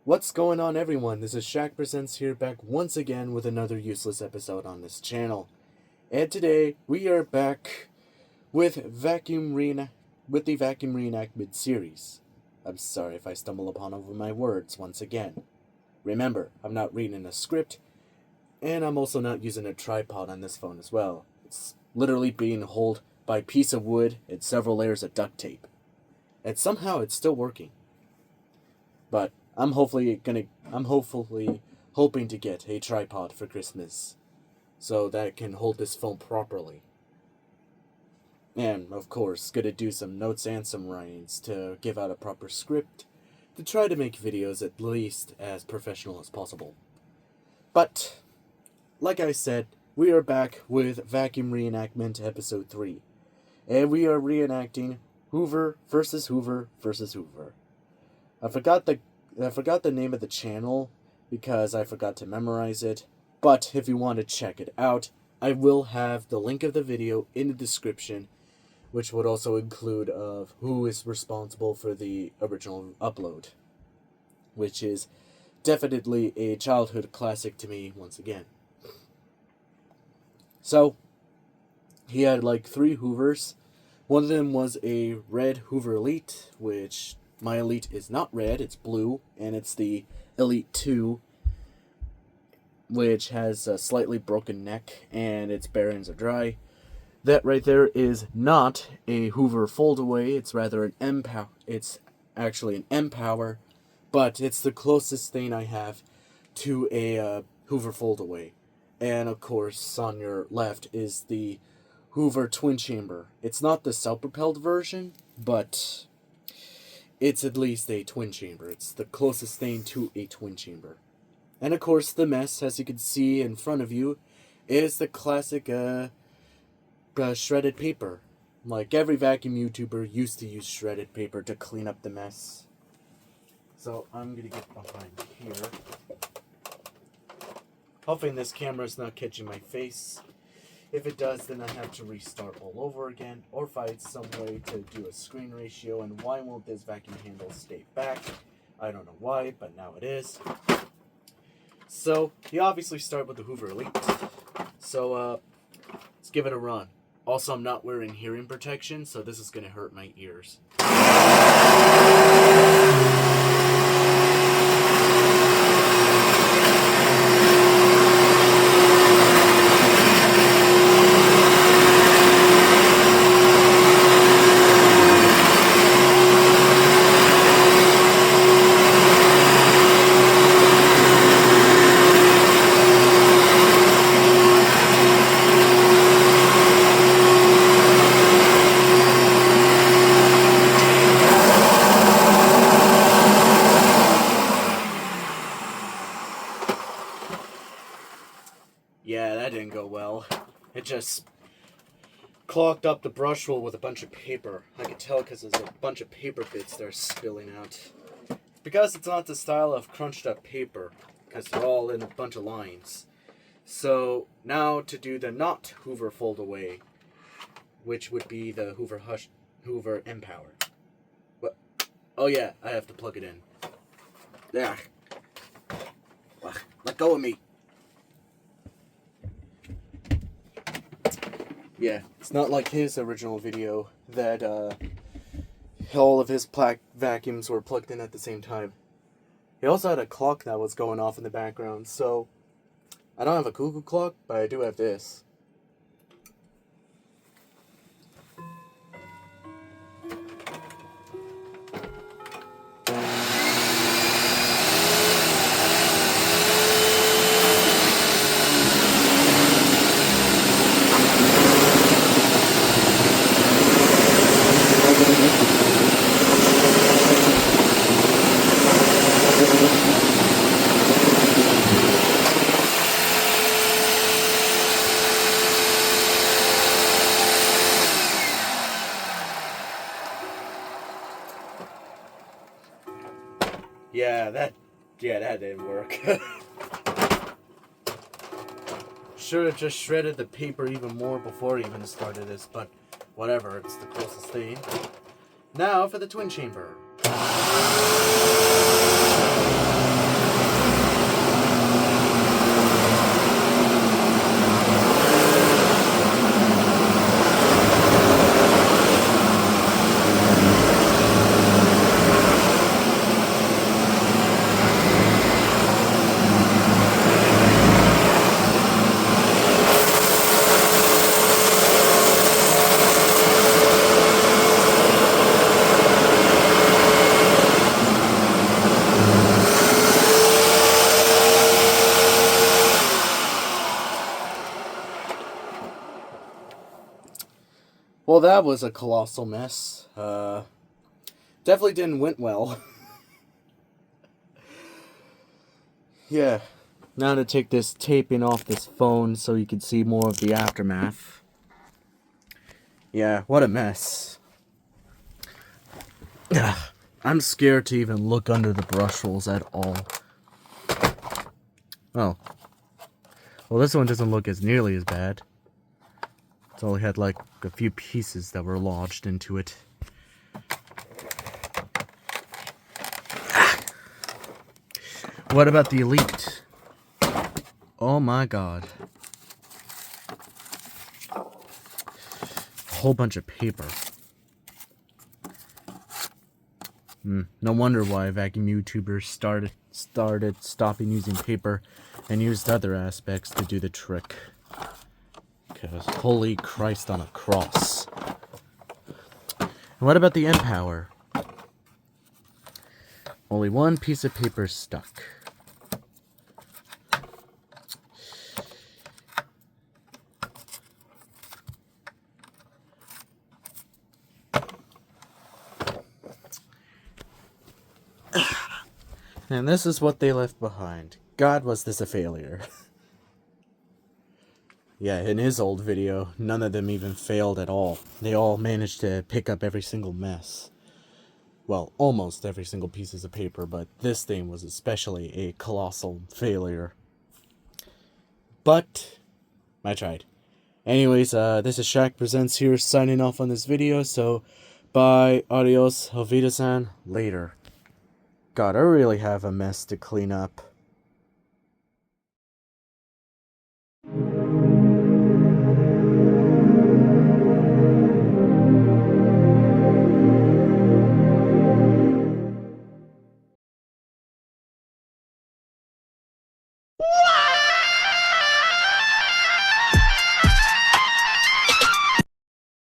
What's going on, everyone? This is Shaq Presents here, back once again with another useless episode on this channel. And today we are back with the vacuum reenactment series. I'm sorry if I stumble upon over my words once again. Remember, I'm not reading a script, and I'm also not using a tripod on this phone as well. It's literally being held by a piece of wood and several layers of duct tape. And somehow it's still working. But I'm hopefully hoping to get a tripod for Christmas, so that it can hold this phone properly. And, of course, gonna do some notes and some writings to give out a proper script, to try to make videos at least as professional as possible. But, like I said, we are back with Vacuum Reenactment Episode 3. And we are reenacting Hoover versus Hoover versus Hoover. I forgot the name of the channel because I forgot to memorize it, but if you want to check it out, I will have the link of the video in the description, which would also include of who is responsible for the original upload, which is definitely a childhood classic to me once again. So, he had like 3 Hoovers. One of them was a red Hoover Elite, which my Elite is not red, it's blue, and it's the Elite 2, which has a slightly broken neck, and its bearings are dry. That right there is not a Hoover foldaway, it's rather an M-Power. It's actually an M-Power, but it's the closest thing I have to a Hoover foldaway. And of course, on your left is the Hoover twin chamber. It's not the self-propelled version, but it's at least a twin chamber. It's the closest thing to a twin chamber. And of course, the mess, as you can see in front of you, is the classic shredded paper. Like every vacuum YouTuber used to use shredded paper to clean up the mess. So I'm going to get behind here. Hoping this camera's not catching my face. If it does, then I have to restart all over again, or find some way to do a screen ratio. And why won't this vacuum handle stay back? I don't know why, but now it is. So, you obviously start with the Hoover Elite. So, let's give it a run. Also, I'm not wearing hearing protection, so this is going to hurt my ears. Yeah, that didn't go well. It just clogged up the brush roll with a bunch of paper. I could tell because there's a bunch of paper bits that are spilling out. Because it's not the style of crunched up paper, because they're all in a bunch of lines. So now to do the not Hoover fold away, which would be the Hoover M-Power. What? Oh yeah, I have to plug it in. Yeah. Let go of me. Yeah, it's not like his original video that all of his vacuums were plugged in at the same time. He also had a clock that was going off in the background, so I don't have a cuckoo clock, but I do have this. Yeah, that didn't work. Should have just shredded the paper even more before I even started this, but whatever, it's the closest thing. Now for the twin chamber. Well, that was a colossal mess. Definitely didn't went well. Yeah. Now to take this taping off this phone so you can see more of the aftermath. Yeah, what a mess. I'm scared to even look under the brush rolls at all. Oh. Well, this one doesn't look as nearly as bad. It's only had like a few pieces that were lodged into it. What about the Elite? Oh my god. A whole bunch of paper. No wonder why vacuum YouTubers started stopping using paper and used other aspects to do the trick. Because holy Christ on a cross. And what about the Empower? Only one piece of paper stuck. And this is what they left behind. God, was this a failure. Yeah, in his old video, none of them even failed at all. They all managed to pick up every single mess. Well, almost every single piece of paper, but this thing was especially a colossal failure. But I tried. Anyways, this is Shaq Presents here, signing off on this video, so bye, adios, auf Wiedersehen, later. God, I really have a mess to clean up.